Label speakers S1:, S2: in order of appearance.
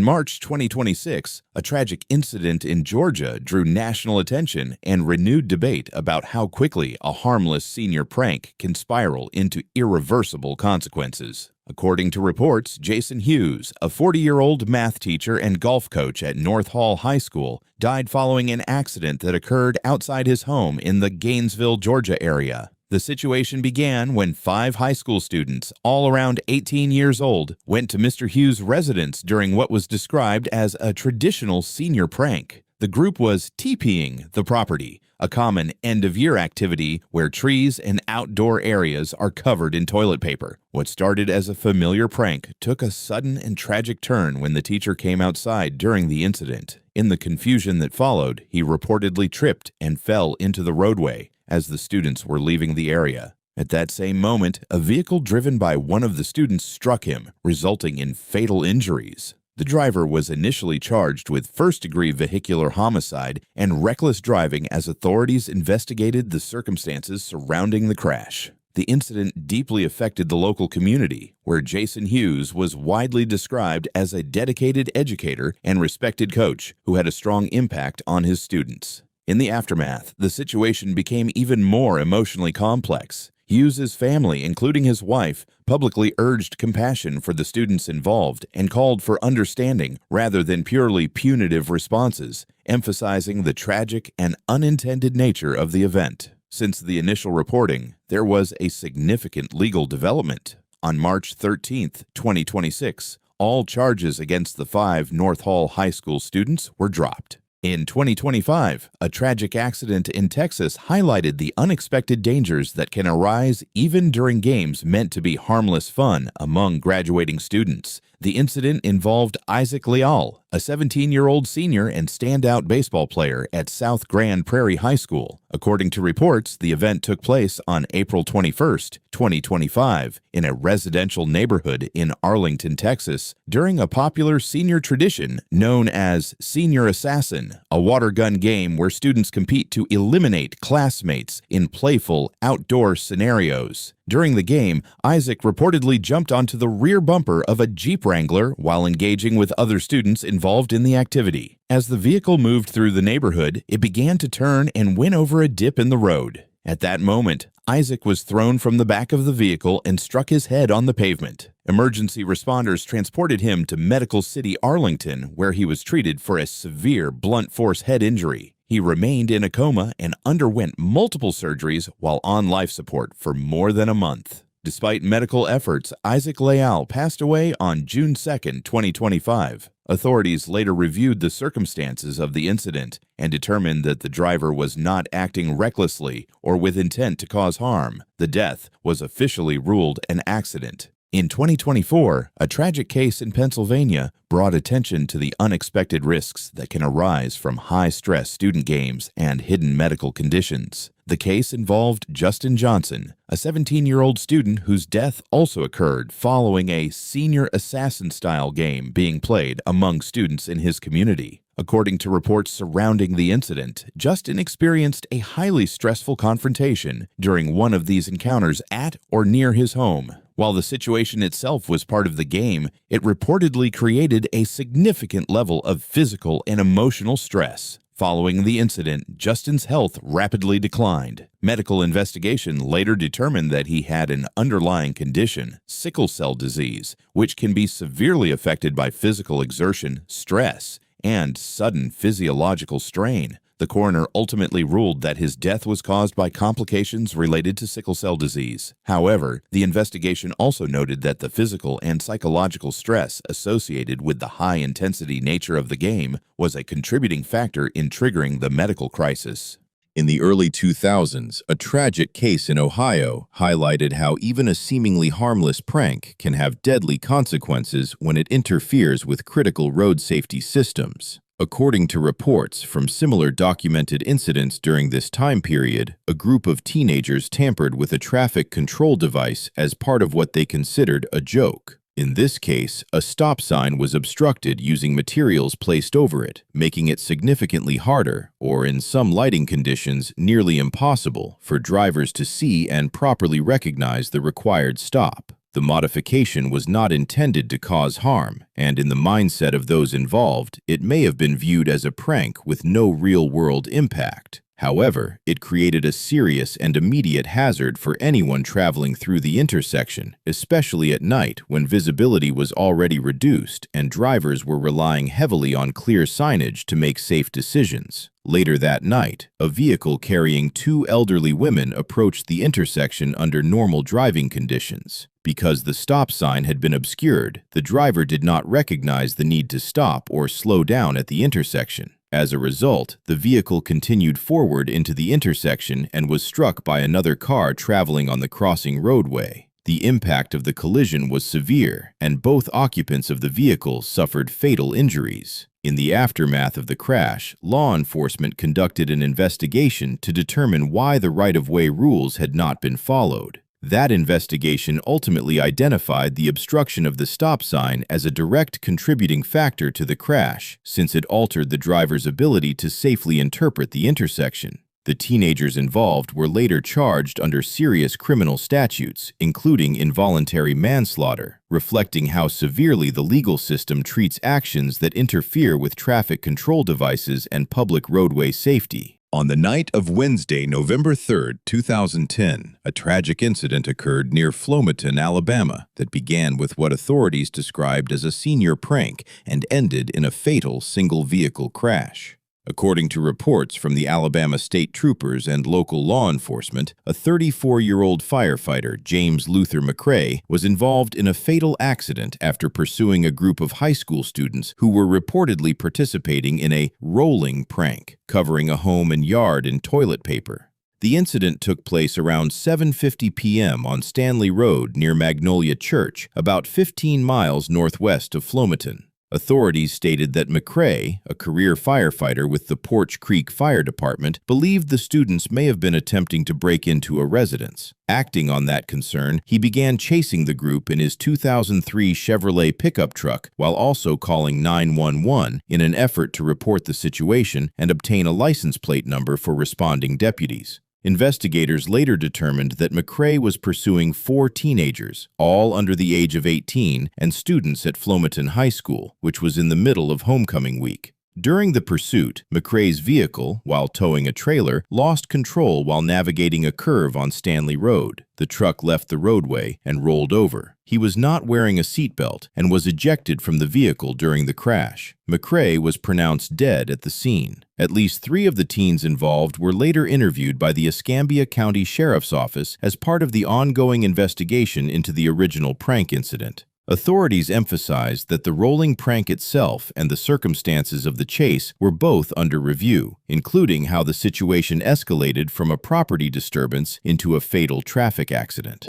S1: In March 2026, a tragic incident in Georgia drew national attention and renewed debate about how quickly a harmless senior prank can spiral into irreversible consequences. According to reports, Jason Hughes, a 40-year-old math teacher and golf coach at North Hall High School, died following an accident that occurred outside his home in the Gainesville, Georgia area. The situation began when 5 high school students, all around 18 years old, went to Mr. Hughes' residence during what was described as a traditional senior prank. The group was TPing the property, a common end-of-year activity where trees and outdoor areas are covered in toilet paper. What started as a familiar prank took a sudden and tragic turn when the teacher came outside during the incident. In the confusion that followed, he reportedly tripped and fell into the roadway as the students were leaving the area. At that same moment, a vehicle driven by one of the students struck him, resulting in fatal injuries. The driver was initially charged with first-degree vehicular homicide and reckless driving as authorities investigated the circumstances surrounding the crash. The incident deeply affected the local community, where Jason Hughes was widely described as a dedicated educator and respected coach who had a strong impact on his students. In the aftermath, the situation became even more emotionally complex. Hughes' family, including his wife, publicly urged compassion for the students involved and called for understanding rather than purely punitive responses, emphasizing the tragic and unintended nature of the event. Since the initial reporting, there was a significant legal development. On March 13, 2026, all charges against the 5 North Hall High School students were dropped. In 2025, a tragic accident in Texas highlighted the unexpected dangers that can arise even during games meant to be harmless fun among graduating students. The incident involved Isaac Leal, a 17-year-old senior and standout baseball player at South Grand Prairie High School. According to reports, the event took place on April 21, 2025, in a residential neighborhood in Arlington, Texas, during a popular senior tradition known as Senior Assassin, a water gun game where students compete to eliminate classmates in playful outdoor scenarios. During the game, Isaac reportedly jumped onto the rear bumper of a Jeep Wrangler while engaging with other students involved in the activity. As the vehicle moved through the neighborhood, it began to turn and went over a dip in the road. At that moment, Isaac was thrown from the back of the vehicle and struck his head on the pavement. Emergency responders transported him to Medical City, Arlington, where he was treated for a severe blunt force head injury. He remained in a coma and underwent multiple surgeries while on life support for more than a month. Despite medical efforts, Isaac Leal passed away on June 2, 2025. Authorities later reviewed the circumstances of the incident and determined that the driver was not acting recklessly or with intent to cause harm. The death was officially ruled an accident. In 2024, a tragic case in Pennsylvania brought attention to the unexpected risks that can arise from high-stress student games and hidden medical conditions. The case involved Justin Johnson, a 17-year-old student whose death also occurred following a senior assassin-style game being played among students in his community. According to reports surrounding the incident, Justin experienced a highly stressful confrontation during one of these encounters at or near his home. While the situation itself was part of the game, it reportedly created a significant level of physical and emotional stress. Following the incident, Justin's health rapidly declined. Medical investigation later determined that he had an underlying condition, sickle cell disease, which can be severely affected by physical exertion, stress, and sudden physiological strain. The coroner ultimately ruled that his death was caused by complications related to sickle cell disease. However, the investigation also noted that the physical and psychological stress associated with the high-intensity nature of the game was a contributing factor in triggering the medical crisis.
S2: In the early 2000s, a tragic case in Ohio highlighted how even a seemingly harmless prank can have deadly consequences when it interferes with critical road safety systems. According to reports from similar documented incidents during this time period, a group of teenagers tampered with a traffic control device as part of what they considered a joke. In this case, a stop sign was obstructed using materials placed over it, making it significantly harder, or in some lighting conditions, nearly impossible, for drivers to see and properly recognize the required stop. The modification was not intended to cause harm, and in the mindset of those involved, it may have been viewed as a prank with no real-world impact. However, it created a serious and immediate hazard for anyone traveling through the intersection, especially at night when visibility was already reduced and drivers were relying heavily on clear signage to make safe decisions. Later that night, a vehicle carrying two elderly women approached the intersection under normal driving conditions. Because the stop sign had been obscured, the driver did not recognize the need to stop or slow down at the intersection. As a result, the vehicle continued forward into the intersection and was struck by another car traveling on the crossing roadway. The impact of the collision was severe, and both occupants of the vehicle suffered fatal injuries. In the aftermath of the crash, law enforcement conducted an investigation to determine why the right-of-way rules had not been followed. That investigation ultimately identified the obstruction of the stop sign as a direct contributing factor to the crash, since it altered the driver's ability to safely interpret the intersection. The teenagers involved were later charged under serious criminal statutes, including involuntary manslaughter, reflecting how severely the legal system treats actions that interfere with traffic control devices and public roadway safety.
S3: On the night of Wednesday, November 3, 2010, a tragic incident occurred near Flomaton, Alabama, that began with what authorities described as a senior prank and ended in a fatal single-vehicle crash. According to reports from the Alabama State Troopers and local law enforcement, a 34-year-old firefighter, James Luther McCrae, was involved in a fatal accident after pursuing a group of high school students who were reportedly participating in a rolling prank, covering a home and yard in toilet paper. The incident took place around 7:50 p.m. on Stanley Road near Magnolia Church, about 15 miles northwest of Flomaton. Authorities stated that McCrae, a career firefighter with the Porch Creek Fire Department, believed the students may have been attempting to break into a residence. Acting on that concern, he began chasing the group in his 2003 Chevrolet pickup truck while also calling 911 in an effort to report the situation and obtain a license plate number for responding deputies. Investigators later determined that McCrae was pursuing 4 teenagers, all under the age of 18, and students at Flomaton High School, which was in the middle of homecoming week. During the pursuit, McCrae's vehicle, while towing a trailer, lost control while navigating a curve on Stanley Road. The truck left the roadway and rolled over. He was not wearing a seatbelt and was ejected from the vehicle during the crash. McCrae was pronounced dead at the scene. At least 3 of the teens involved were later interviewed by the Escambia County Sheriff's Office as part of the ongoing investigation into the original prank incident. Authorities emphasized that the rolling prank itself and the circumstances of the chase were both under review, including how the situation escalated from a property disturbance into a fatal traffic accident.